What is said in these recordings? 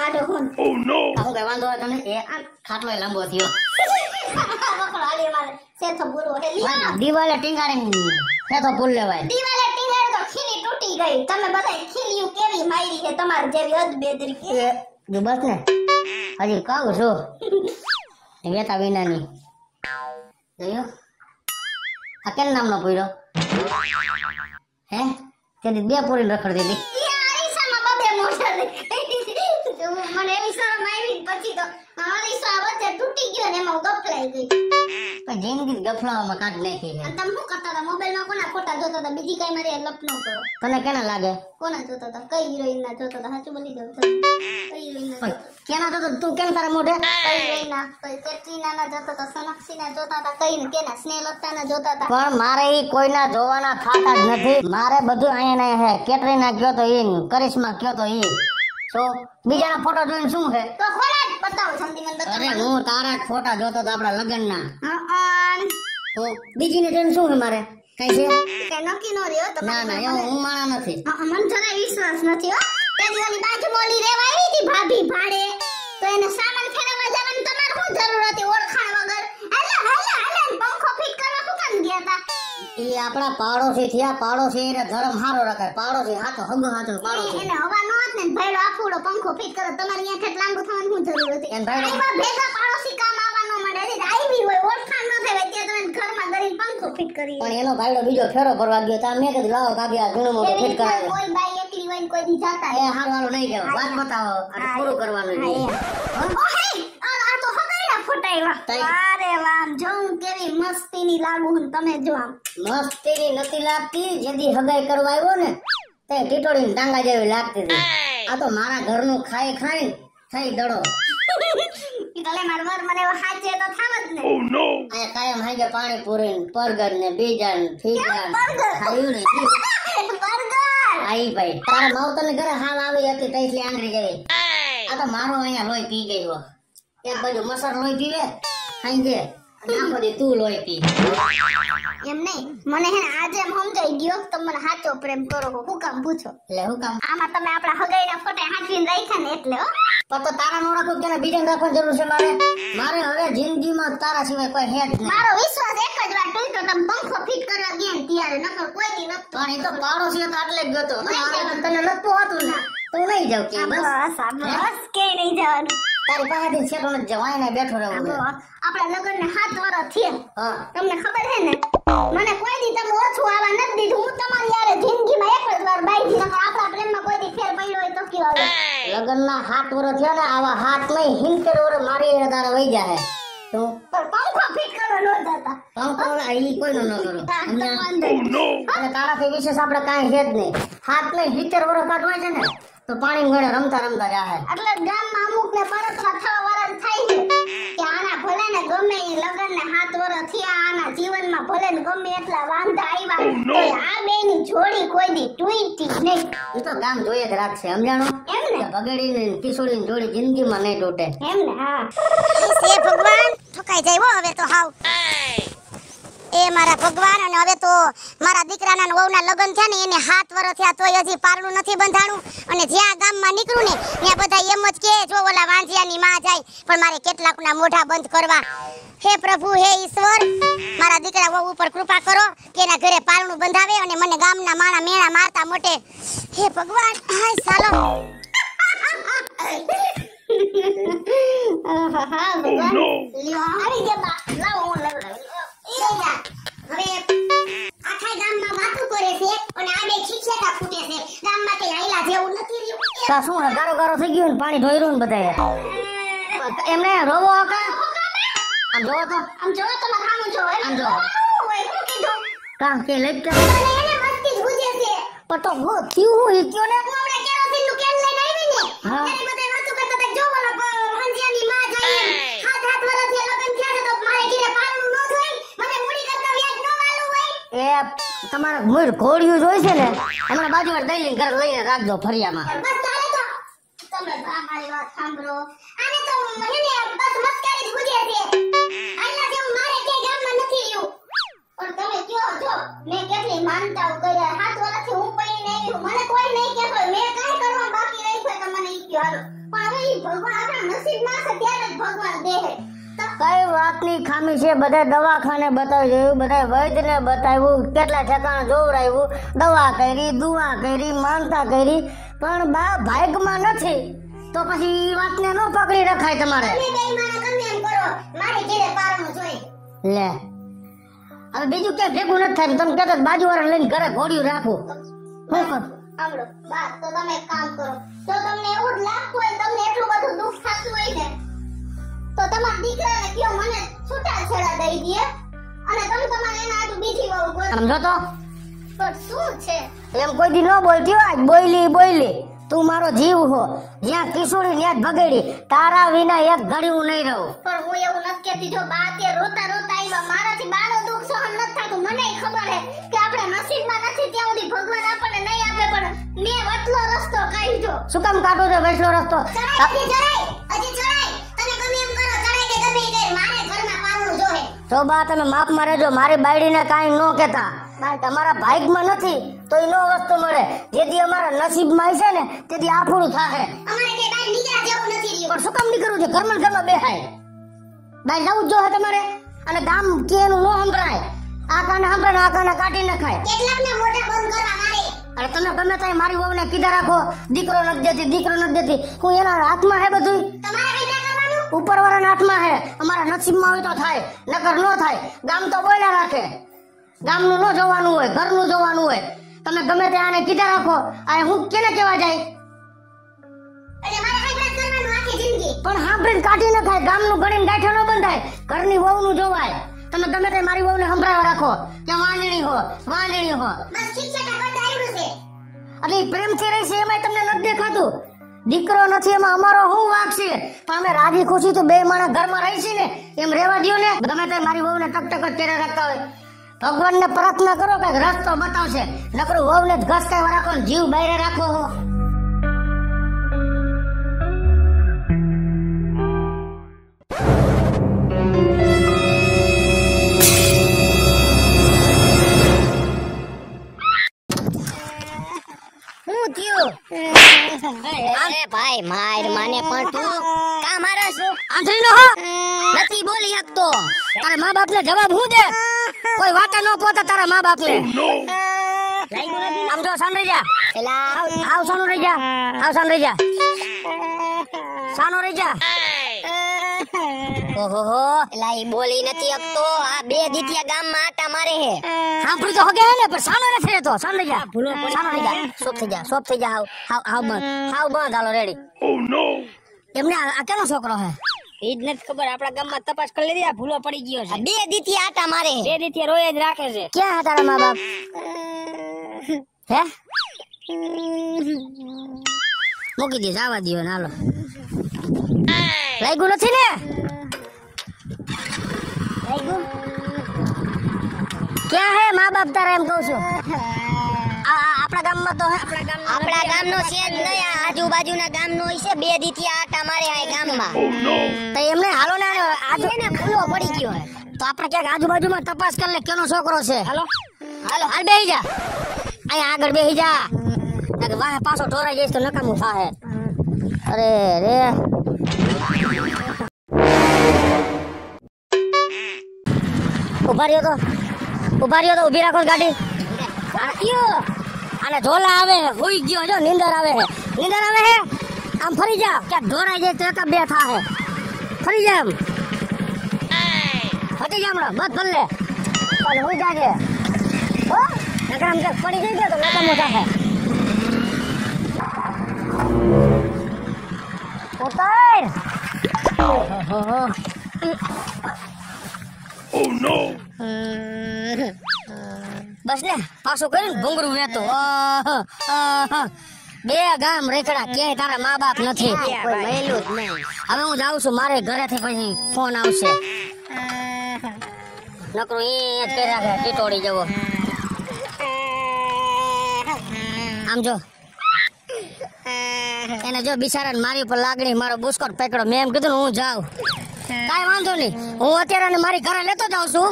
કાઢો હું હું કઈ વાંધો હોય તને એ ખાટલો લાંબો થયો વખરો આલી મારે સેથો પૂરો હે લ્યો દિવાલે ટીંગાડીને સેથો પૂર લેવાય દિવાલે ટીંગાડ તો ખીલી તૂટી ગઈ તમે બધા ખીલીયું કેવી મારી છે તમાર જેવી અદબેદરી કે જો બસ ને હજી કહું છું વેતા વિનાની જોયો આ કેમ નામનો પૂર્યો હે તેની બે પૂરી રખડ દીધી ઈ આઈસામાં બબે મોટર મને એવી શરમ આવી પછી તો આઈસા વચ્ચે તૂટી ગયો ને એમાં ગફલાઈ ગઈ પણ જિંદગી ગફલામાં કાઢ નાખી છે તમે શું કરતા હતા મોબાઈલમાં કોના ફોટા જોતા હતા બીજી કઈ મારી લપ ન કરો તને કેના લાગે કોના જોતા હતા કઈ હિરોઈન ના જોતા હતા સાચું બોલી દઉં કઈ હિરોઈન ના કેના તો તું કેમ તારા મોઢે કઈ હિરોઈન ના કઈ કેટરીના ના જોતા હતા સોનાક્ષી ના જોતા હતા કઈ ને કેના સ્નેહલતા ના જોતા હતા પણ મારે ઈ કોઈના જોવાના થાતા જ નથી મારે બધું અહીંયા ને હે કેટરીના કયો તો ઈ કરિશ્મા કયો તો ઈ તો બીજાના ફોટો જોઈને શું છે તો ખોલા જ બતાવો સંધી મને બતાવો અરે હું તારા જ ફોટા જોતો તો આપણા લગનના હા તો બીજીને જોઈને શું છે મારે કઈ છે કે નક્કી નો રહ્યો તો ના ના એવું હું માણા નથી મને જરાય વિશ્વાસ નથી હો તે દીવાની બાજુમાં ઓલી રેવા આવી હતી ભાભી ભાડે તો એને સામાન ફેરવવા જવાની તમારે શું જરૂર હતી ઓળખાણ વગર પંખો ફિટ કરવા શું કામ ગયા હતા ઈ આપણા પાડોશી થયા પાડોશી એને ધર્મ હારો રખાય પાડોશી હાથો હગો હાથો પાડોશી એને હવા નો હોત ને ભાઈડો આફુડો પંખો ફિટ કરે તમારે અહીંયા ખેટ લાંબુ થવાની શું જરૂર હતી એન ભાઈડો આઈવા ભેગા પાડોશી કામ આવવાનો મળે એટલે આવી હોય ઓળખાણ ન થાય ત્યાં તમે ઘરમાં દરીને પંખો ફિટ કરી પણ એનો ભાઈડો બીજો ફેરો કરવા ગયો તો મેં કીધું લાવો કાકી આ ઘણું મોટું ફિટ કરાવે કોઈ બાઈ એકલી હોય ને કોઈ દી જાતા એ હારું હારું નહીં કહેવાય વાત બતાવો અને પૂરું કરવાનું છે ઓહે આ તો હગાઈના ફોટા આવ્યા અરે વાહ જોઉં કેવી મસ્તીની લાગુ હું તમે જો આમ મસ્તીની નથી લાગતી જેદી હગાઈ કરવા આવ્યો ને તે ટીટોડીને ટાંગા જેવી લાગતી હતી આ તો મારા ઘરનું ખાઈ ખાઈ થઈ દડો એટલે માર વર મને હાચે તો થાવ જ ને આ કાયમ હાજે પાણી પૂરી બર્ગર ને બીજા ને ફીજા ખાયું ને બર્ગર આઈ ભાઈ તારા માવતરને ઘરે હાલ આવી હતી તઈથી આંગળી જેવી આ તો મારો અહીંયા લોહી પી ગયો એક બાજુ મસર લોહી પીવે હાંજે આખો દી તું લોહી પી એમ નહીં મને હે ને આજે એમ સમજાઈ ગયો કે તમે સાચો પ્રેમ કરો છો હું કામ પૂછો એટલે હું કામ આમાં તમે આપણા હગાઈના ફોટા હાંચવીને રાખ્યા ને એટલે હો પણ તો તારા નો રાખું કે બીજાને રાખવાની જરૂર છે મારે હવે જિંદગીમાં તારા સિવાય કોઈ હે જ નહીં મારો વિશ્વાસ એક જ વાર તૂટ્યો તમે પંખો ફિટ કરવા ગયા ને ત્યારે નકર કોઈ દી નતો પણ એ તો પાડોશી હતો એટલે જ ગયો તો તને નતું હતું ને તો નહીં જાવ કે બસ કે નહીં જવાનું તારી પાસેથી છેટો નથી જવાય ને બેઠો રહેવું આપણા લગ્ન ને 7 વર્ષ થયા હા તમને ખબર છે ને મને કોઈ દી તમે ઓછું આવવા નથી દીધું હું તમારી યારે જિંદગીમાં એક જ વાર બાઈ દી નકર આપણા પ્રેમમાં કોઈ દી ફેર પડ્યો હોય તો કેવો આવે લગ્નના 7 વર્ષ થયા ને આવા 7 નહીં 70 વર્ષ મારી એને તારા વઈ જાય તો પણ પંખો ફિટ કરવા નો જતા પંખો ઈ કોઈનો ન કરો અને તારાથી વિશેષ આપણે કાંઈ છે જ નહીં 7 નહીં 70 વર્ષ કાઢવા છે ને તો પાણી ગળે રમતા રમતા જાહે એટલે ગામમાં અમુક ને પરતવા થવા વાળા થાય છે કે આના ભલે ને ગમે એ લગન ને 7 વર્ષ થયા આના જીવનમાં ભલે ને ગમે એટલા વાંધા આવ્યા તો આ બેની જોડી કોઈ દી તૂટી નહીં એ તો ગામ જોઈએ જ રાખશે સમજાણો એમ ને બગડી ને કિશોરી ની જોડી જિંદગીમાં નહીં તૂટે એમ ને હા એ ભગવાન ઠોકાઈ જાય હો હવે તો હાવ એ મારા ભગવાન અને હવે તો મારા દીકરાના વહુના લગ્ન થયા ને એને 7 વર્ષ થયા તોય હજી પારણું નથી બંધાણું અને જ્યાં ગામમાં નીકળું ને ત્યાં બધા એમ જ કે જો ઓલા વાંજિયાની માં જાય પણ મારે કેટલાકના મોઢા બંધ કરવા હે પ્રભુ હે ઈશ્વર મારા દીકરા વહુ ઉપર કૃપા કરો કે એના ઘરે પારણું બંધાવે અને મને ગામના માણા મેણા મારતા મોટે હે ભગવાન હાય ચાલો હા ભગવાન લ્યો આવી ગયા બા લાવો હું લગાવી હવે આખા ગામમાં વાતો કરે છે અને આડે ખીચેટા ફૂટે છે ગામમાં કઈ આઈલા જેવું નથી રહ્યું તા શું ને ગારો ગારો થઈ ગયો ને પાણી ઢોયરું ને બધાએ એમને રોવો કા આમ જોવો તો તમારે સામું જો આમ જો હોય હું કીધું કામ કે લઈ કે અને એને મસ્તી જ ગુજે છે પણ તો હું થયું હું ઈ કયો ને હું હમણાં કેરોસીન નું કેન લઈને આવી ને હા. ત્યારે બધા વાતો કરતા હતા જો ઓલા હંસિયાની માં જાય હાથ વર્ષથી લગન થયા છે તો મારે ઘરે પારણું ન જોઈ મને મૂડી કરતા વ્યાજ ન વાલું હોય એ તમારા મોર ઘોડિયું જોઈ છે ને હમણાં બાજુમાં દઈ ઘર લઈને રાખજો ફરિયામાં બસ ચાલે તો તમે મારી વાત સાંભળો આને તો મને ને બસ મસ્કરી જ ગુજે છે આના જેવું મારે કે ગામમાં નથી રહ્યું પણ તમે કયો જો મેં કેટલી માનતાઓ કર્યા 7 વર્ષથી હું પડી નહીં મને કોઈ નહીં કહેતો મેં કાઈ કરવા બાકી રહી છે તો મને ઈ કયો હાલો પણ હવે ઈ ભગવાન આપણા નસીબમાં છે ત્યારે જ ભગવાન દેહે. કઈ વાતની ખામી છે? બધા દવાખાને બતાવી જોયું, બધા વૈદ્યને બતાવ્યું, કેટલા ઠેકાણા જોવડાવ્યું, દવા કરી, દુઆ કરી, માનતા કરી, પણ બા ભાગમાં નથી. તો પછી ઈ વાતને ન પકડી રખાય તમારે. તમે બેઈમાના ગમે એમ કરો, મારે ઘરે પારણું જોઈએ. લે હવે બીજું ક્યાં ભેગું નથી થાય. તમે કહેતા બાજુવાળા લઈને ઘરે ઘોડ્યું રાખું. શું કર? સાંભળો, બા તો તમે એક કામ કરો. જો તમને એવું જ લાગતું હોય, તમને એટલું બધું દુઃખ થતું હોય ને, તો તમારા દીકરાને કયો મને છૂટાછેડા દઈ દે અને તમે તમારે એના હાટુ બીજી વહુ ગોતો. સમજો તો પણ શું છે? એમ કોઈ દી ન બોલતી હોય. આજ બોલી તું મારો જીવ હો. જ્યાં કિશોરી ત્યાં જ ભગેડી. તારા વિના એક ઘડી હું નહીં રહું. પણ હું એવું નથી કહેતી. જો બા તે રોતા આવ્યા, મારાથી બાનો દુઃખ સહન નથી થતું. મને ખબર હે કે આપણે નસીબમાં નથી ત્યાં સુધી ભગવાન આપણને નહીં આપે, પણ મેં વટલો રસ્તો કાઢ્યો. શું કામ કાઢો છો વૈષ્ણો રસ્તો? હજી ચડાય. તમે ગમે એમ કરો, ચડાય કે ગમે એ કરે, મારે ઘરમાં પારણું જોહે. તો બા તમે માપમાં રહેજો. મારી બાયડીને કાંઈ ન કહેતા. તમારા ભાગમાં નથી તો એ નો વસ્તુ મળે. જેથી અમારા નસીબમાં છે ને તેથી આ પૂરું થાય. અમારે કે બાઈ નીકળ્યા જેવું નથી રહ્યું. પણ શું કામ નીકળવું છે? ઘરમાં બેહાય. બાઈ જવું જ જોઈએ તમારે. અને ગામ કે એનું નો સંભળાય. આ કાને સંભળાય, આ કાને કાઢી નખાય. કેટલાકને મોઢા બંધ કરવા મારે. અરે તમે ગમે ત્યાં મારી વહુને કીધા રાખો, દીકરો નથી દેતી. હું એના હાથમાં હે બધું. તમારે કઈ ના કરવાનું. ઉપરવાળાના હાથમાં હે. અમારા નસીબમાં હોય તો થાય, નકર નો થાય. ગામ તો બોલ્યા રાખે. ગામનું ન જોવાનું હોય, ઘરનું જોવાનું હોય. તમે ગમે ત્યાં આને કીધા રાખો. આ હું કેને કેવા જાય? એટલે મારે કઈ ના કરવાનું આખી જિંદગી. પણ હાંભળીને કાઢી ન ખાય. ગામનું ગણીને ગાંઠો ન બંધાય. ઘરની વહુનું જોવાય. તમે ગમે ત્યાં મારી વહુને સંભળાવા રાખો કે વાંદણી હો. બસ ખીચડા કરતા આવ્યું છે. એટલે પ્રેમથી રહી છે એમાં તમને નથી દેખાતું. દીકરો નથી એમાં અમારો શું વાંક છે? પણ અમે રાજી ખુશી તો બે માણસ ઘરમાં રહી છે ને, એમ રહેવા દો ને. ગમે ત્યાં મારી વહુને ટક જ પહેરે રાખતા હોય. ભગવાનને પ્રાર્થના કરો કે રસ્તો બતાવશે. નકરું વહુને જ ઘસકાવા રાખો ને જીવ બહાર રાખો હો. ભાઈ માર માને પણ તું કા મારા છો? આંધળી નો હો. નથી બોલી શકતો. તારા મા બાપ ને જવાબ હું દે? કોઈ વાતે ન પોતા તારા મા બાપ ને. આમ જો સાન રહી જા. એલા આવ સાનો રહી જા. સાનો રહી જા. ઓહો એલા ઈ બોલી નથી શકતો. આ બે દીતિયા ગામમાં આટા મારે હે. સાંભળી તો હગે ને, પણ સાનો નથી રહેતો. સાન રહી જા. સાનો રહી જા. સોપ થઈ જા. હાવ બંધ. હાલો રેડી. એમને આ કેનો છોકરો હે? ઈ જ નથી ખબર. આપણા ગામમાં તપાસ કરી લીધી. આ ભૂલો પડી ગયો છે. બે દીતિયા આટા મારે હે. બે દીતિયા રોય જ રાખે છે. ક્યાં તારા મા બાપ? હે મૂકી દે, જવા દો ને. હાલો લાગ્યું નથી ને? ક્યાં હે મા બાપ તારા? એમ કહું છું. આપણા ગામમાં તો હે. આપણા ગામનો છે જ નહીં. આ આજુબાજુના ગામનો છે. બે દીતિયા આટા મારે આ ગામમાં. તો એમને હાલો ને. આજે ને ભૂલો પડી ગયો હે તો આપણે ક્યાંક આજુબાજુમાં તપાસ કરી લે કેનો છોકરો છે. હાલ બેહી જા. અહીંયા આગળ બેહી જા. વાહ પાછો ઢોરાઈ જઈશ તો નકામું થાય. અરે રે ઉભા રહ્યો તો ઊભી રાખો ગાડી. અને ઝોલા આવે હોઈ ગયો. જો નીંદર આવે હે. આમ ફરી જા. ક્યાંક ઢોરાઈ જાય તો એક બે થાય. ફરી જા. એમ ફટી જા. હમણાં બસ ભલે હોઈ જાજે. નકર આમ ક્યાંક પડી જાય તો નકામો થાય. ઉતાર. બસ ને પાછું કરીને ભૂંગરું વેતો. બે ગામ રેખડા ક્યાંય તારા મા બાપ નથી. હવે હું જાઉં છું. મારે ઘરેથી પછી ફોન આવશે. નકરું એ જ કરી રાખે ટીટોડી જવો. આમ જો એને જો બિચારાને મારી ઉપર લાગણી, મારો બુસ્કોટ પકડો. મેં એમ કીધું હું જાઉં. કાંઈ વાંધો નહીં. હું અત્યારે મારી ઘરે લેતો જાઉં છું.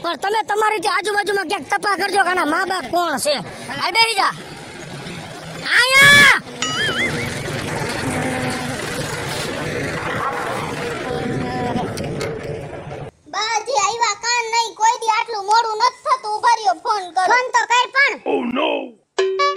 પણ તમે તમારી આજુબાજુમાં ક્યાંક તપાસ કરજો કે આના મા બાપ કોણ છે. આ બેસી જા. આયા મારા કાન નહીં કોઈ દી આટલું મોડું નથી થતું ઉભા રહ્યો ફોન કરો ફોન તો કર પણ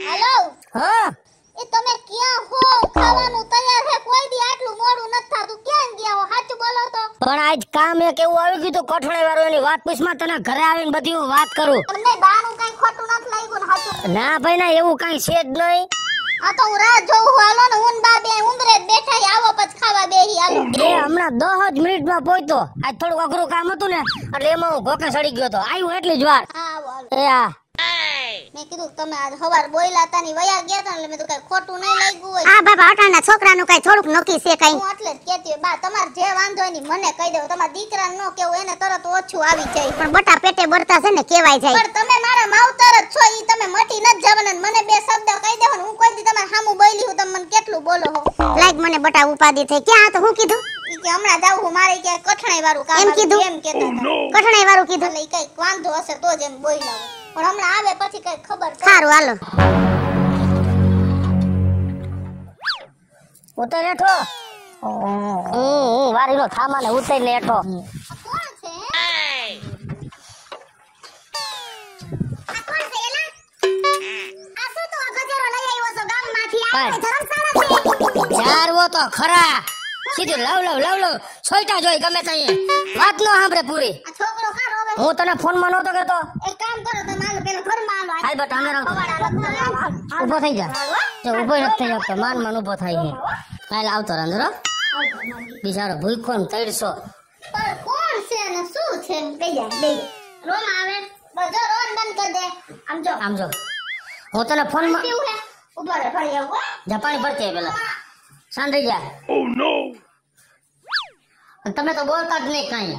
હેલો હા એ તમે ક્યાં હો ખાવાનું તૈયાર છે કોઈ દી આટલું મોડું નથી થતું ક્યાં ગયા હો સાચું બોલો તો પણ આજ કામ એક એવું આવી ગયું તો કઠણાઈ વાળું એની વાત પૂછમાં તને ઘરે આવીને બધી હું વાત કરું તમને બાનું કઈ ખોટું નથી લાગ્યું ને સાચું ના ભાઈ ના એવું કઈ છે જ નહીં આ તો હું રાહ જોઉં છું હાલો ને હું બા બે ઉંદરે જ બેઠા છે, આવો પછી ખાવા બેહી હાલો એ હમણાં 10 જ મિનિટમાં પહોંચ્યો આજ થોડું અઘરું કામ હતું ને એટલે એમાં હું ભોકે સડી ગયો તો આવ્યું એટલી જ વાર હા આવો હાલો એ આ મેં કીધું તમે આજ સવાર બોયલા તા ની વયા ગયા તા એટલે મેં તો કઈ ખોટું નહીં લાગ્યું હોય આ બાબા અટાણા છોકરાનું કઈ થોડુંક નક્કી છે કઈ હું એટલે જ કહેતી હોય બા તમારે જે વાંધો હોય ની મને કહી દેવો તમારા દીકરાને ન કેવું એને તરત ઓછું આવી જાય પણ બટા પેટે બળતા છે ને કેવાય જાય પણ તમે મારા માવતર જ છો ઈ તમે મટી ન જવાના ને મને બે શબ્દ કહી દેવો ને હું કોઈ દી તમારા સામું બોલી હું તમે મને કેટલું બોલો હો લાઈક મને બટા ઉપાધિ થઈ ક્યાં તો હું કીધું ઈ કે હમણાં જાવ હું મારે કે કઠણાઈ વાળું કામ એમ આવ્યું, કીધું? એમ કહેતા હતા કઠણાઈ વાળું કીધું એટલે ઈ કઈક વાંધો હશે તો જ એમ બોલ્યા હોય. પણ હમણાં આવે પછી કઈ ખબર પડે. સારું હાલો ઉતર હેઠો વારીનો થામાને ઉતરીને હેઠો આ કોણ છે આ કોણ છે એલા આ શું તો ગજરો લઈ આવ્યો છો ગામમાંથી આ કાંઈ. ધર્મશાળા છે ચારવો તો ખરા સીધું લવ છોટા જોઈ ગમે તઈએ વાત ન સાંભળે પૂરી આ છોકરો કા રોવે છે? હું તને ફોનમાં નહોતો કહેતો એક કામ કરો તમે હાલો પેલા ઘરમાં હાલો હાલ બટા અંદર આવતો હાલો ઊભો થઈ જા જો ઊભો નથી થઈ શકતો માન ઊભો થાય છે હાલ આવતો રહે અંદર હો. બિચારો ભૂખો ને 300 પણ કોણ છે અને શું છે એમ કહી જાય બે રોમ આવે બધો રોન બંધ કરી દે આમ જો આમ જો હું તને ફોનમાં પીવું હે ઉભો રહે ફરી આવું હો. જા પાણી ભરતી આય પેલા શાંત થઈ જા અને તમે તો બોલતા જ નહીં કાંઈ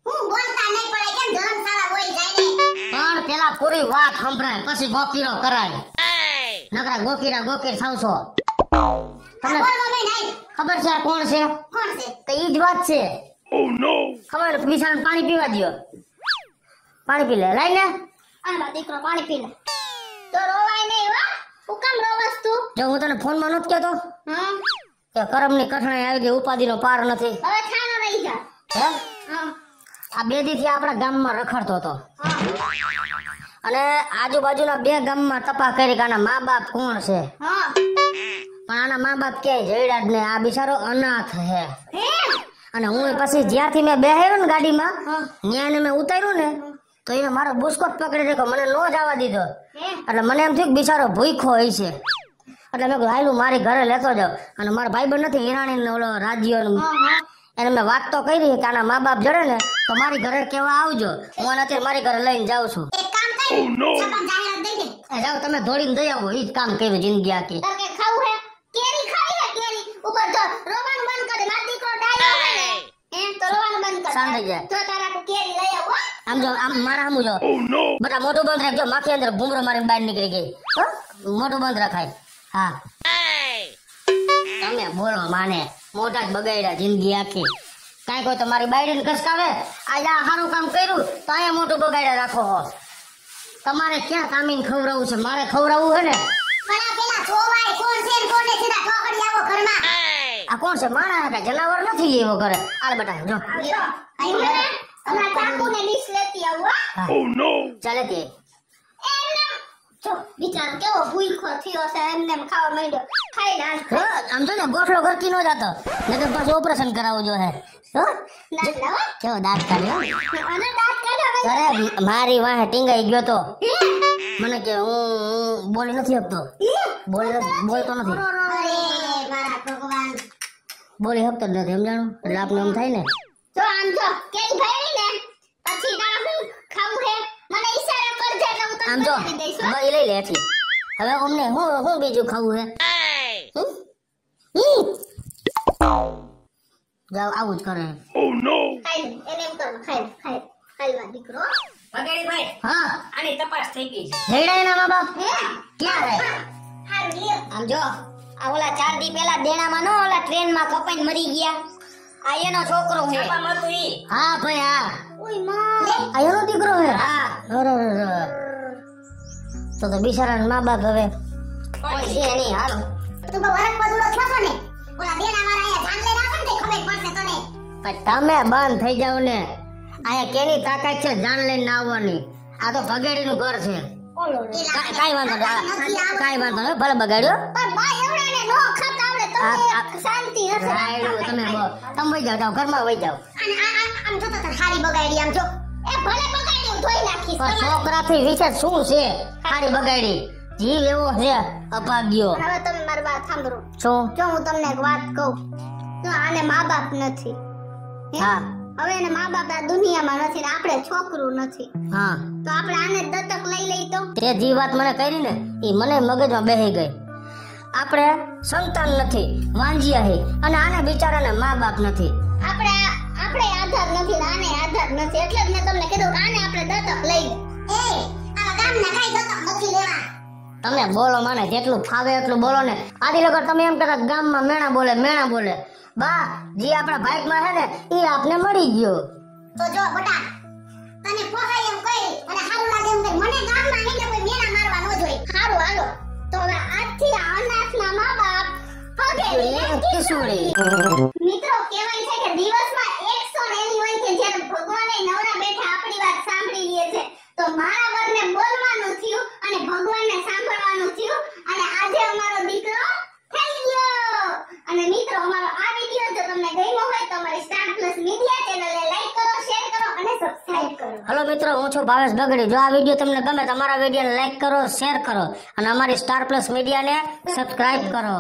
હું બોલતા નહીં પડે કેમ ધર્મશાળા બોલી જાય ને પણ પેલા પૂરી વાત સંભળાય પછી ગોકીરો કરાય નકરા ગોકીર સાવસો તમને બોલવા મેં નહીં ખબર છે આ કોણ છે કોણ છે તો ઈ જ વાત છે ખબર બિચારાને પાણી પીવા દ્યો પાણી પી લે લાઈ ને આ મારો દીકરો પાણી પી લે તો રોવાય નહીં હો હું કેમ રોવસ તું જો હું તને ફોનમાં નહોતો કહેતો હા કે કરમની કઠણાઈ આવી ગઈ ઉપાધિનો પાર નથી હવે થાનો રહી જા હે હા આ 2 દીથી આપણા ગામમાં રખડતો હતો હા અને આજુબાજુના 2 ગામમાં તપાસ કરી કે આના મા બાપ કોણ છે હા પણ આના મા બાપ ક્યાંય જઈડા જ નહીં આ બિચારો અનાથ હે હે અને હું પછી જ્યાંથી મેં બેહાર્યો ને ગાડીમાં ન્યાને મેં ઉતાર્યું ને તો એને મારો બુસ્કો જ પકડી રાખ્યો મને નો જવા દીધો હે એટલે મને એમ થયું કે બિચારો ભૂખ્યો હોય છે એટલે મેં કીધું હાલું મારી ઘરે લેતો જાવ અને મારા ભાઈબંધ નથી હિરાણી ને ઓલો રાજ્યો હા એને મેં વાત તો કરી કે આના મા બાપ જડે ને તો મારી ઘરે કેવા આવજો હું આને અત્યારે મારી ઘરે લઈને જાઉં છું એક કામ કર છપન જાહેરાત દઈ દે એ જાઓ તમે દોડીને દઈ આવો એ જ કામ કર્યું જિંદગી આખી તાર કે ખાવું હે કેરી ખાવી હે કેરી ઉપર જો રોવાનું બંધ કર દે મારો દીકરો ડાયો હે ને હે તો રોવાનું બંધ કર શાંત થઈ જાય. જો તારા તું કેરી લઈ આવ હો આમ જો આમ મારા આમ જો બટા મોટું બંધ રાખજો માખી અંદર ભૂમરો મારીને બહાર નીકળી ગઈ હો? મોટું બંધ રખાય હા તમે બોલો માને મોટા જ બગાડ્યા જિંદગી આખી કાંઈ કોઈ તમારી બાયડીને ઘસકાવે આજે આ સારું કામ કર્યું તો અહીંયા મોટું બગાડ્યા રાખો હો તમારે ક્યાં કામીને ખવડાવવું છે મારે ખવડાવવું હે ને પણ આ પેલા જોવાય કોણ છે ને કોને સીધા ઠોકરી આવો ઘરમાં આ કોણ છે માણસ કે જનાવર નથી એવો કરે હાલ બેટા જો આવ્યો આવ્યો ને હમણાં ચાકુને ડીશ લેતી આવું હો હા. ચાલે તે એમને જો બિચારો કેવો ભૂખો થયો છે એમને ખાવા માંડ્યો ખાઈ ડાલ હા, આમ તો ને ગોઠલો ઘરકી નો જાતો નકર પાછું ઓપરેશન કરાવવું જો હે હો? ના ના કેવો દાંત કાઢ્યો અને દાંત કાઢો અરે મારી વાહે ટીંગાઈ ગયો તો મને કે હું બોલી નથી શકતો બોલતો નથી અરે મારા ભગવાન બોલી શકતો જ નથી સમજાણું એટલે આપને એમ થાય ને જો આમ જો કેરી ભરી ને પછી તારા હું ખાવું હે મને ઈશારો કરજે એટલે હું તને આમ જો બનાવી દઈશ હો. હવે ઈ લઈ લે એથી હવે અમને હું બીજું ખાવું હે હમ? જાવ આવું જ કરે ખાઈ લે એને એમ કરું ખાઈ ખાઈ દીકરો ભાઈ હા આની તપાસ થઈ ગઈ છે. જઈડા એના મા બાપ હે ક્યાં રહે હારું લ્યો આમ જો આ ઓલા 4 દી પહેલા દેણામાં નો ઓલા ટ્રેનમાં કપાઈને મરી ગયા આ એનો છોકરો છે છાપામાં હતું ઈ. હા ભાઈ હા ઓય માં આ એનો દીકરો છે હા તો બિચારાના મા બાપ હવે કોઈ છે નહીં હાલો તું બહુ વરખ પદુડો છો છો ને ઓલા દેણા વાળા અહીંયા જાન લઈને આવશે ને તે ખબર પડશે તને પણ તમે બંધ થઈ જાવ ને. અહીંયા કેની તાકાત છે જાન લઈને આવવાની? આ તો ભગેડીનું ઘર છે. કાઈ વાંધો નહીં, કાઈ વાંધો નહીં, ભલે બગાડ્યો. પણ બા એવડાને નો ખાતા આવડે તો શાંતિ હશે. રાયડું તમે વઈ જાવ, ઘરમાં વઈ જાવ. અને આમ જો તો હારી બગાડી આમ જો. એ ભલે બગાડી હું ધોઈ નાખીશ. પણ છોકરાથી વિશેષ શું છે? હારી બગાડી જીવ એવો છે અભાગ્યો. હવે તમે મારી વાત સાંભળો. શું? જો હું તમને એક વાત કહું, તો આને મા બાપ નથી. હે? હા. હવે એને મા બાપ આ દુનિયામાં નથી ને આપણે છોકરું નથી, હા, તો આપણે આને દત્તક લઈ લઈ તો. તે જે વાત મને કરી ને એ મને મગજમાં બેહી ગઈ. આપણે સંતાન નથી, વાંજિયા હે, અને આને બિચારાને મા બાપ નથી. આપણે આધાર નથી ને આને આધાર નથી, એટલે જ મેં તમને કીધું કે આને આપણે દત્તક લઈ લે. એ આ ગામના કાઈ દત્તક નથી લેવા. તમે બોલો, મને જેટલું ફાવે એટલું બોલો ને. આદી લગર તમે એમ કહેતા ગામમાં મેણા બોલે. બા જે આપણા બાઈકમાં છે ને એ આપને મળી ગયો. તો જો બટા, તને પોહાય એમ કહી અને હારું લાગે એમ કહી, મને ગામમાં એને કોઈ મેણા મારવા ન જોઈએ. હારું હાલો, તો હવે આજથી આ અનાથના મા બાપ કિશોરી. મિત્રો કહેવાય છે કે દિવસમાં 100 એવી હોય કે જ્યારે ભગવાને નવરા બેઠા આપણી વાત સાંભળી લે છે. તો મારા વરને બોલવાનું થયું અને ભગવાનને સાંભળવાનું થયું, અને આજે અમારો દીકરો થઈ ગયો. અને મિત્રો અમારો આ વિડિયો જો તમને ગમ્યો હોય તો અમારી સ્ટાર પ્લસ મીડિયા ચેનલને લાઈક કરો, શેર કરો અને સબસ્ક્રાઇબ કરો. હલો મિત્રો, હું છું ભાવેશ બગડી. જો આ વિડીયો તમને ગમે તો અમારા વિડીયોને લાઈક કરો, શેર કરો અને અમારી સ્ટાર પ્લસ મીડિયાને સબસ્ક્રાઇબ કરો.